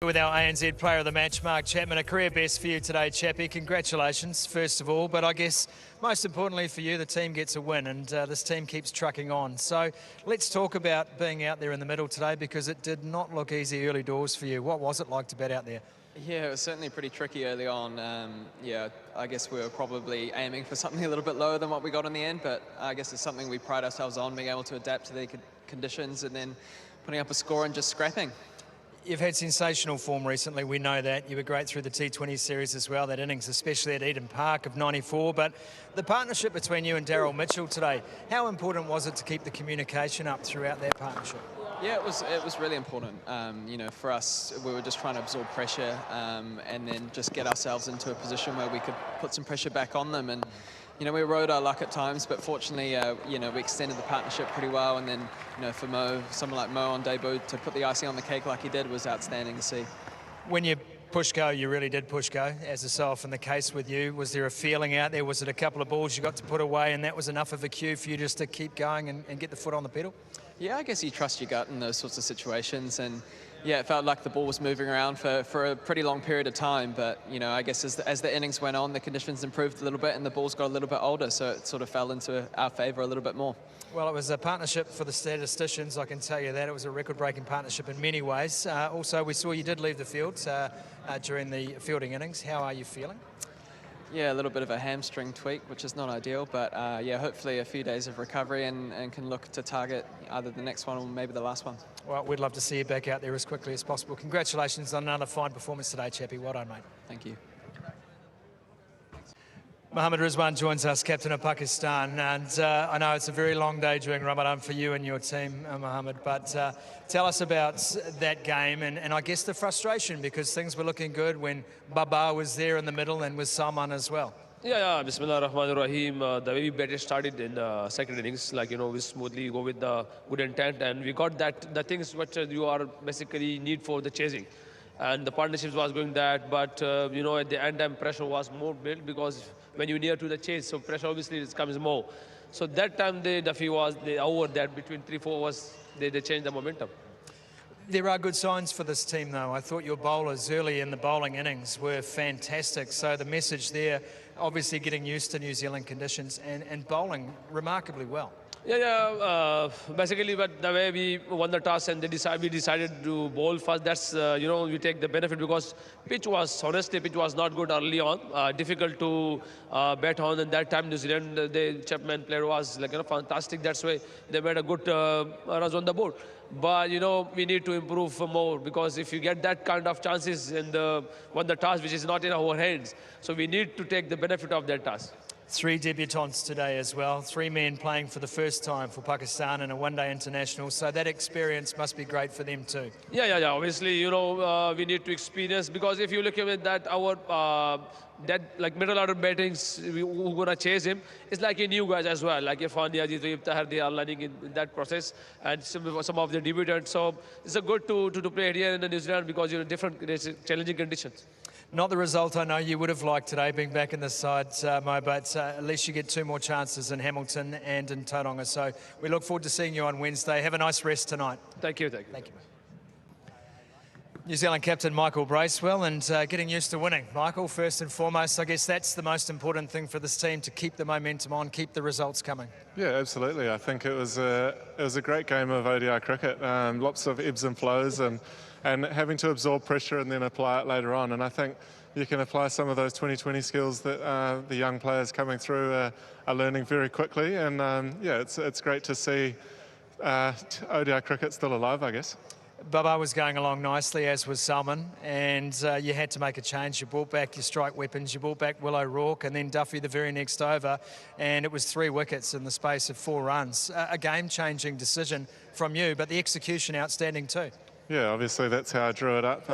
With our ANZ Player of the Match, Mark Chapman, a career best for you today, Chappie. Congratulations, first of all, but I guess most importantly for you, the team gets a win and this team keeps trucking on. So let's talk about being out there in the middle today, because it did not look easy early doors for you. What was it like to bat out there? Yeah, it was certainly pretty tricky early on. Yeah, I guess we were probably aiming for something a little bit lower than what we got in the end, but I guess it's something we pride ourselves on, being able to adapt to the conditions and then putting up a score and just scrapping. You've had sensational form recently, we know that. You were great through the T20 series as well, that innings, especially at Eden Park of 94. But the partnership between you and Daryl Mitchell today, how important was it to keep the communication up throughout that partnership? Yeah, it was really important. You know, for us, we were just trying to absorb pressure and then just get ourselves into a position where we could put some pressure back on them. And you know, we rode our luck at times, but fortunately, you know, we extended the partnership pretty well. And then, you know, for Mo, someone like Mo on debut, to put the icing on the cake like he did was outstanding to see. When you push go, you really did push go, as is so often the case with you. Was there a feeling out there? Was it a couple of balls you got to put away and that was enough of a cue for you just to keep going and get the foot on the pedal? Yeah, I guess you trust your gut in those sorts of situations. And yeah, it felt like the ball was moving around for a pretty long period of time. But, you know, I guess as the innings went on, the conditions improved a little bit and the balls got a little bit older. So it sort of fell into our favour a little bit more. Well, it was a partnership for the statisticians, I can tell you that. It was a record-breaking partnership in many ways. Also, we saw you did leave the field during the fielding innings. How are you feeling? Yeah, a little bit of a hamstring tweak, which is not ideal, but yeah, hopefully a few days of recovery and can look to target either the next one or maybe the last one. Well, we'd love to see you back out there as quickly as possible. Congratulations on another fine performance today, Chappie. Well done, mate. Thank you. Mohammad Rizwan joins us, captain of Pakistan, and I know it's a very long day during Ramadan for you and your team, Mohammad, but tell us about that game and I guess the frustration, because things were looking good when Baba was there in the middle and with Salman as well. Yeah, Bismillah Rahman Rahim. The way we batted started in the second innings, like, you know, we smoothly go with the good intent and we got the things which you are basically need for the chasing. And the partnerships was going that, but you know, at the end time pressure was more built because when you're near to the chase, so pressure obviously comes more. So that time Duffy was the hour that between 3-4 overs, they changed the momentum. There are good signs for this team though. I thought your bowlers early in the bowling innings were fantastic. So the message there, obviously getting used to New Zealand conditions and bowling remarkably well. Yeah, basically, but the way we won the toss and we decided to bowl first, that's, you know, we take the benefit because honestly, pitch was not good early on, difficult to bat on, and that time New Zealand, the Chapman player was like, you know, fantastic. That's why they made a good runs on the board. But, you know, we need to improve more because if you get that kind of chances in won the toss, which is not in our hands, so we need to take the benefit of that toss. 3 debutants today as well, 3 men playing for the first time for Pakistan in a one-day international, so that experience must be great for them too. Yeah. Obviously, you know, we need to experience, because if you look at that, our like middle order battings, who gonna chase him, it's like a new guys as well, like Irfan Yajid, Tahar, they are learning in that process, and some of the debutants. So it's a good to play here in New Zealand because you're in different challenging conditions. Not the result I know you would have liked today, being back in the side, Mo, but at least you get 2 more chances in Hamilton and in Tauranga. So we look forward to seeing you on Wednesday. Have a nice rest tonight. Thank you. Thank you. New Zealand captain Michael Bracewell, and getting used to winning. Michael, first and foremost, I guess that's the most important thing for this team, to keep the momentum on, keep the results coming. Yeah, absolutely. I think it was a great game of ODI cricket. Lots of ebbs and flows and having to absorb pressure and then apply it later on. And I think you can apply some of those 2020 skills that the young players coming through are learning very quickly. And yeah, it's great to see ODI cricket still alive, I guess. Baba was going along nicely, as was Salman, and you had to make a change. You brought back your strike weapons, you brought back Willow Rourke and then Duffy the very next over, and it was 3 wickets in the space of 4 runs. A game-changing decision from you, but the execution outstanding too. Yeah, obviously that's how I drew it up.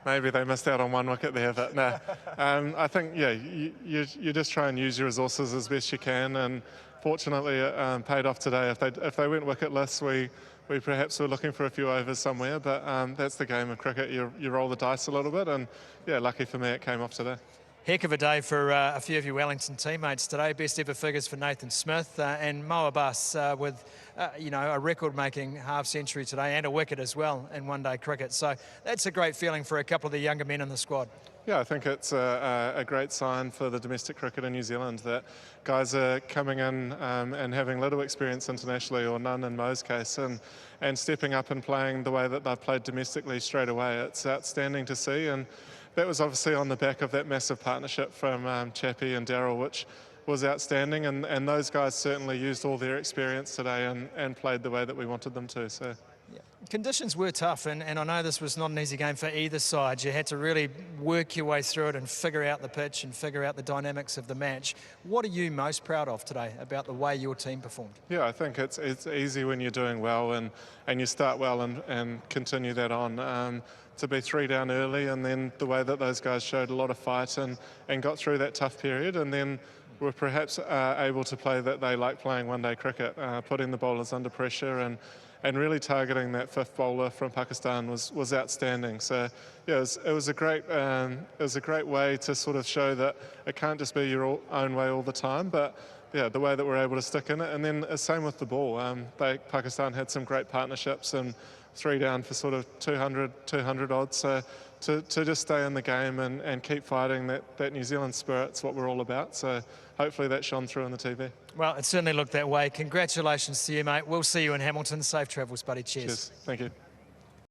Maybe they missed out on 1 wicket there, but no. I think, yeah, you just try and use your resources as best you can, and fortunately it paid off today. If they went wicketless, we perhaps were looking for a few overs somewhere, but that's the game of cricket. You roll the dice a little bit, and yeah, lucky for me it came off today. Heck of a day for a few of your Wellington teammates today. Best ever figures for Nathan Smith and Moa Buss with, a record-making half-century today and a wicket as well in one-day cricket. So that's a great feeling for a couple of the younger men in the squad. Yeah, I think it's a great sign for the domestic cricket in New Zealand that guys are coming in and having little experience internationally, or none in Mo's case, and stepping up and playing the way that they've played domestically straight away. It's outstanding to see, and that was obviously on the back of that massive partnership from Chappie and Daryl, which was outstanding, and those guys certainly used all their experience today and played the way that we wanted them to. So. Yeah. Conditions were tough, and I know this was not an easy game for either side. You had to really work your way through it and figure out the pitch and figure out the dynamics of the match. What are you most proud of today about the way your team performed? Yeah, I think it's easy when you're doing well and you start well and continue that on. To be 3 down early, and then the way that those guys showed a lot of fight and got through that tough period, and then were perhaps able to play that they like playing one-day cricket, putting the bowlers under pressure and really targeting that fifth bowler from Pakistan was outstanding. So yeah, it was a great way to sort of show that it can't just be your own way all the time, but yeah, the way that we're able to stick in it. And then same with the ball. Pakistan had some great partnerships and 3 down for sort of 200 odds. So to just stay in the game and keep fighting that New Zealand spirit's what we're all about. So hopefully that shone through on the TV. Well, it certainly looked that way. Congratulations to you, mate. We'll see you in Hamilton. Safe travels, buddy. Cheers. Cheers. Thank you.